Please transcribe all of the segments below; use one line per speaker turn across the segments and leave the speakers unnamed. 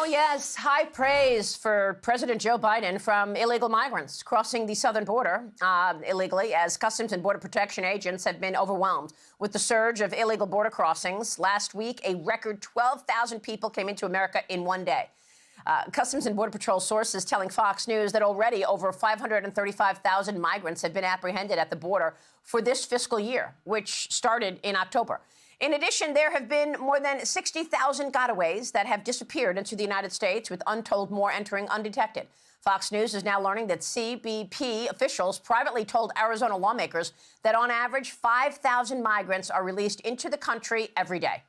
Oh, yes. High praise for President Joe Biden from illegal migrants crossing the southern border illegally, as Customs and Border Protection agents have been overwhelmed with the surge of illegal border crossings. Last week, a record 12,000 people came into America in one day. Customs and Border Patrol sources telling Fox News that already over 535,000 migrants have been apprehended at the border for this fiscal year, which started in October. In addition, there have been more than 60,000 gotaways that have disappeared into the United States, with untold more entering undetected. Fox News is now learning that CBP officials privately told Arizona lawmakers that on average 5,000 migrants are released into the country every day.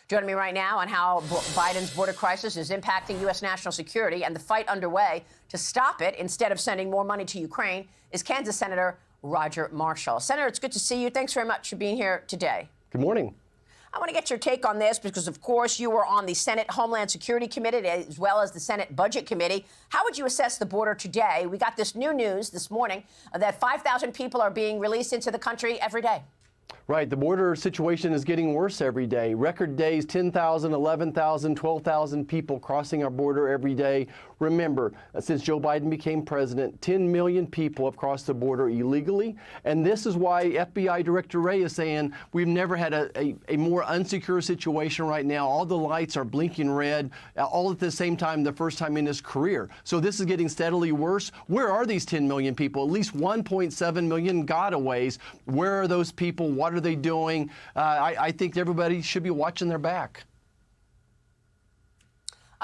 Joining me right now on how Biden's border crisis is impacting U.S. national security and the fight underway to stop it instead of sending more money to Ukraine is Kansas Senator Roger Marshall. Senator, it's good to see you. Thanks very much for being here today.
Good morning.
I want to get your take on this because, of course, you were on the Senate Homeland Security Committee as well as the Senate Budget Committee. How would you assess the border today? We got this new news this morning that 5,000 people are being released into the country every day.
Right. The border situation is getting worse every day. Record days, 10,000, 11,000, 12,000 people crossing our border every day. Remember, since Joe Biden became president, 10 million people have crossed the border illegally. And this is why FBI Director Wray is saying we've never had a more unsecure situation right now. All the lights are blinking red, all at the same time, the first time in his career. So this is getting steadily worse. Where are these 10 million people? At least 1.7 million gotaways. Where are those people? What are they doing? I think everybody should be watching their back.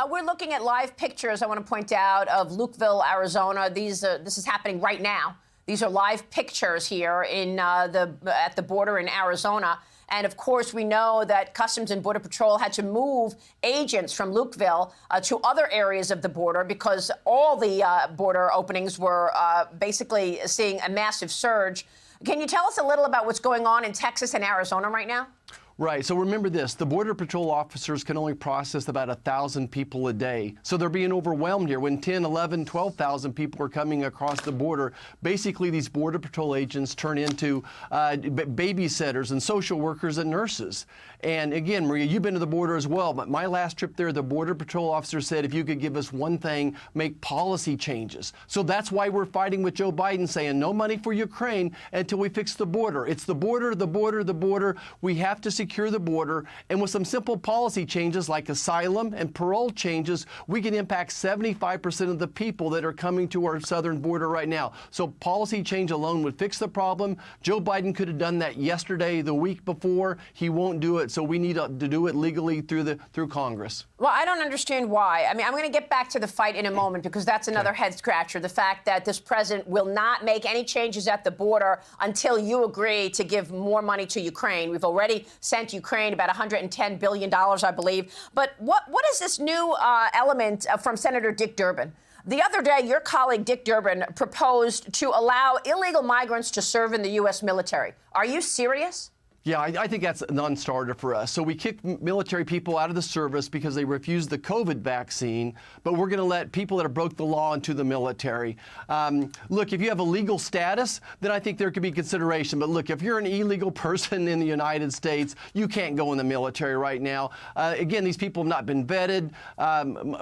We're looking at live pictures, I want to point out, of Lukeville, Arizona. This is happening right now. These are live pictures here at the border in Arizona. And, of course, we know that Customs and Border Patrol had to move agents from Lukeville to other areas of the border because all the border openings were basically seeing a massive surge. Can you tell us a little about what's going on in Texas and Arizona right now?
Right. So remember this, the Border Patrol officers can only process about 1,000 people a day. So they're being overwhelmed here. When 10, 11, 12,000 people are coming across the border, basically these Border Patrol agents turn into babysitters and social workers and nurses. And again, Maria, you've been to the border as well, but my last trip there, the Border Patrol officer said, if you could give us one thing, make policy changes. So that's why we're fighting with Joe Biden, saying no money for Ukraine until we fix the border. It's the border, the border, the border. We have to secure the border, and with some simple policy changes like asylum and parole changes, we can impact 75% of the people that are coming to our southern border right now. So policy change alone would fix the problem. Joe Biden could have done that yesterday, the week before. He won't do it, so we need to do it legally through Congress.
Well, I don't understand why. I mean, I'm going to get back to the fight in a moment because that's another head scratcher. The fact that this president will not make any changes at the border until you agree to give more money to Ukraine. We've already sent Ukraine about $110 billion, I believe. But what is this new element from Senator Dick Durbin? The other day, your colleague Dick Durbin proposed to allow illegal migrants to serve in the U.S. military. Are you serious?
Yeah, I think that's a non-starter for us. So we kicked military people out of the service because they refused the COVID vaccine, but we're going to let people that have broke the law into the military. Look, if you have a legal status, then I think there could be consideration. But look, if you're an illegal person in the United States, you can't go in the military right now. Again, these people have not been vetted.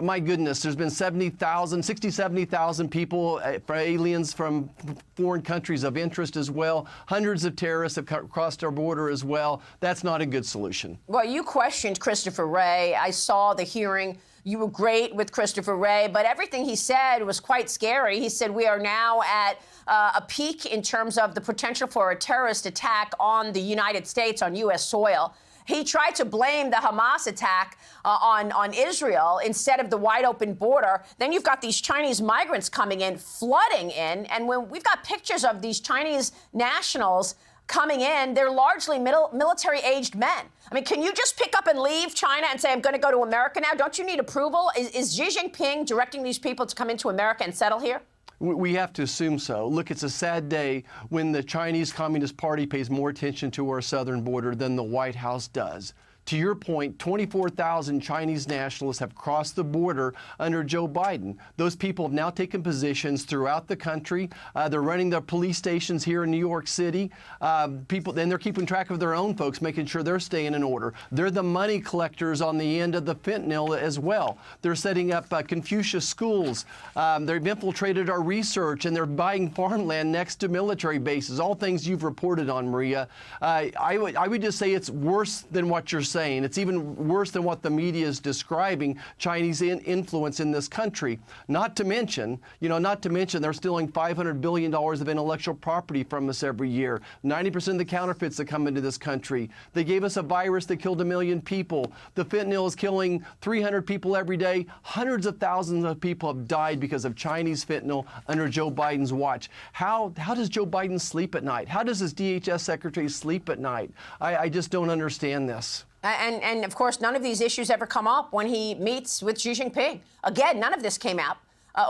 My goodness, there's been 70,000 people, aliens from foreign countries of interest as well. Hundreds of terrorists have crossed our border as well. That's not a good solution. Well,
you questioned Christopher Wray. I saw the hearing. You were great with Christopher Wray, but everything he said was quite scary. He said we are now at a peak in terms of the potential for a terrorist attack on the United States, on U.S. soil. He tried to blame the Hamas attack on Israel instead of the wide-open border. Then you've got these Chinese migrants coming in, flooding in, and when we've got pictures of these Chinese nationals coming in, they're largely military-aged men. I mean, can you just pick up and leave China and say, I'm going to go to America now? Don't you need approval? Is Xi Jinping directing these people to come into America and settle here?
We have to assume so. Look, it's a sad day when the Chinese Communist Party pays more attention to our southern border than the White House does. To your point, 24,000 Chinese nationalists have crossed the border under Joe Biden. Those people have now taken positions throughout the country. They're running the police stations here in New York City. Then they're keeping track of their own folks, making sure they're staying in order. They're the money collectors on the end of the fentanyl as well. They're setting up Confucius schools. They've infiltrated our research, and they're buying farmland next to military bases, all things you've reported on, Maria. I would just say it's worse than what you're saying. It's even worse than what the media is describing Chinese influence in this country. Not to mention they're stealing $500 billion of intellectual property from us every year. 90% of the counterfeits that come into this country. They gave us a virus that killed 1 million people. The fentanyl is killing 300 people every day. Hundreds of thousands of people have died because of Chinese fentanyl under Joe Biden's watch. How does Joe Biden sleep at night? How does his DHS secretary sleep at night? I just don't understand this.
And of course, none of these issues ever come up when he meets with Xi Jinping. Again, none of this came out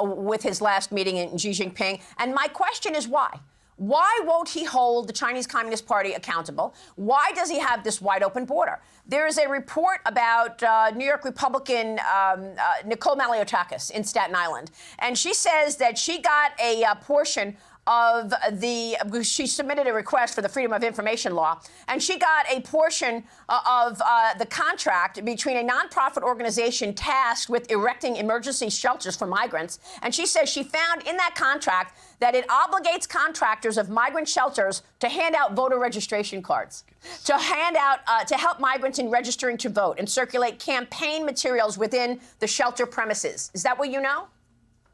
with his last meeting in Xi Jinping. And my question is why? Why won't he hold the Chinese Communist Party accountable? Why does he have this wide open border? There is a report about New York Republican Nicole Maliotakis in Staten Island. And she says that she got a portion of she submitted a request for the Freedom of Information law, and she got a portion of the contract between a nonprofit organization tasked with erecting emergency shelters for migrants. And she says she found in that contract that it obligates contractors of migrant shelters to hand out voter registration cards, to help migrants in registering to vote and circulate campaign materials within the shelter premises. Is that what you know?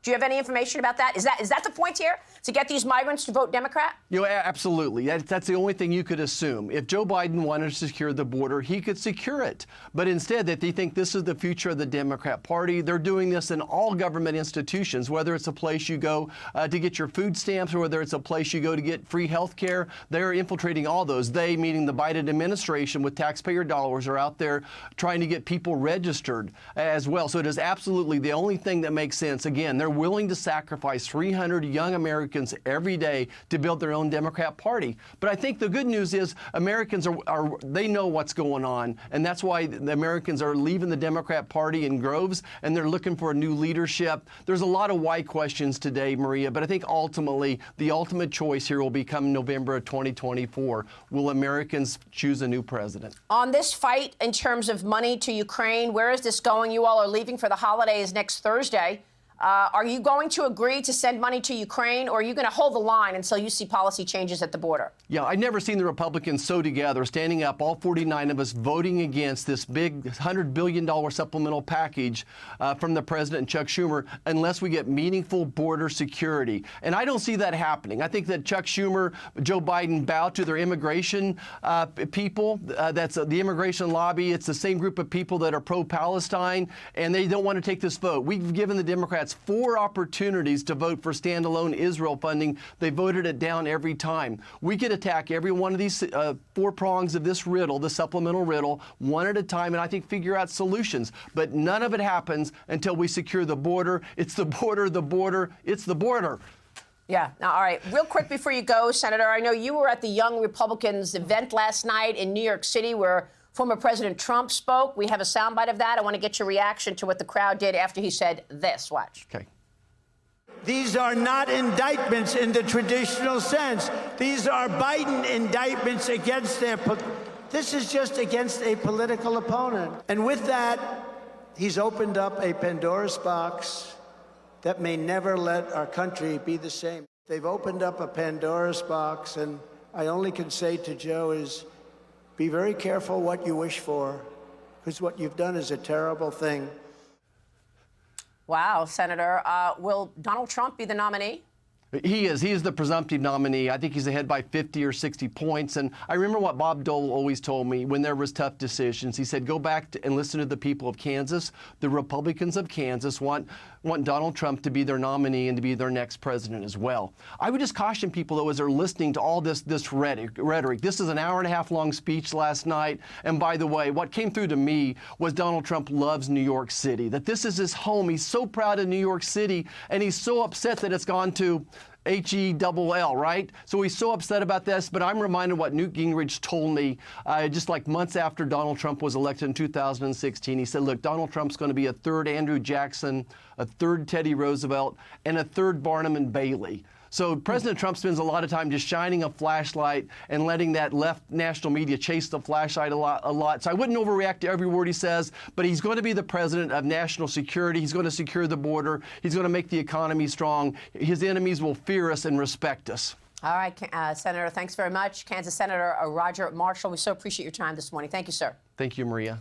Do you have any information about that? Is that the point here? To get these migrants to vote Democrat?
Absolutely. That's the only thing you could assume. If Joe Biden wanted to secure the border, he could secure it. But instead, that they think this is the future of the Democrat Party. They're doing this in all government institutions, whether it's a place you go to get your food stamps or whether it's a place you go to get free health care. They're infiltrating all those. They, meaning the Biden administration with taxpayer dollars, are out there trying to get people registered as well. So it is absolutely the only thing that makes sense. Again, they're willing to sacrifice 300 young Americans every day to build their own Democrat Party. But I think the good news is Americans they know what's going on, and that's why the Americans are leaving the Democrat Party in droves, and they're looking for a new leadership. There's a lot of why questions today, Maria, but I think ultimately the ultimate choice here will become November of 2024. Will Americans choose a new president? On
this fight in terms of money to Ukraine, where is this going? You all are leaving for the holidays next Thursday. Are you going to agree to send money to Ukraine, or are you going to hold the line until you see policy changes at the border? Yeah, I've never seen the Republicans so together, standing up, all 49 of us, voting against this big $100 billion supplemental package from the president, Chuck Schumer, unless we get meaningful border security. And I don't see that happening. I think that Chuck Schumer, Joe Biden bow to their immigration people. That's the immigration lobby. It's the same group of people that are pro-Palestine, and they don't want to take this vote. We've given the Democrats 4 opportunities to vote for standalone Israel funding. They voted it down every time. We could attack every one of these 4 prongs of this riddle, the supplemental riddle, one at a time, and I think figure out solutions. But none of it happens until we secure the border. It's the border, it's the border. Yeah. Now, all right. Real quick before you go, Senator, I know you were at the Young Republicans event last night in New York City where former President Trump spoke. We have a soundbite of that. I want to get your reaction to what the crowd did after he said this. Watch. Okay.
These are not indictments in the traditional sense. These are Biden indictments against this is just against a political opponent. And with that, he's opened up a Pandora's box that may never let our country be the same. They've opened up a Pandora's box, and I only can say to Joe is, be very careful what you wish for, because what you've done is a terrible thing. Wow, Senator. Will Donald Trump be the nominee? He is. He is the presumptive nominee. I think he's ahead by 50 or 60 points. And I remember what Bob Dole always told me when there was tough decisions. He said, go back and listen to the people of Kansas. The Republicans of Kansas want Donald Trump to be their nominee and to be their next president as well. I would just caution people, though, as they're listening to all this rhetoric. This is an hour-and-a-half long speech last night. And by the way, what came through to me was Donald Trump loves New York City, that this is his home. He's so proud of New York City, and he's so upset that it's gone to
H-E-double-L, right? So he's so upset about this, but I'm reminded what Newt Gingrich told me just like months after Donald Trump was elected in 2016. He said, look, Donald Trump's going to be a third Andrew Jackson, a third Teddy Roosevelt, and a third Barnum and Bailey. So President Trump spends a lot of time just shining a flashlight and letting that left national media chase the flashlight a lot. So I wouldn't overreact to every word he says, but he's going to be the president of national security. He's going to secure the border. He's going to make the economy strong. His enemies will fear us and respect us.
All right, Senator, thanks very much. Kansas Senator Roger Marshall, we so appreciate your time this morning. Thank you, sir.
Thank you, Maria.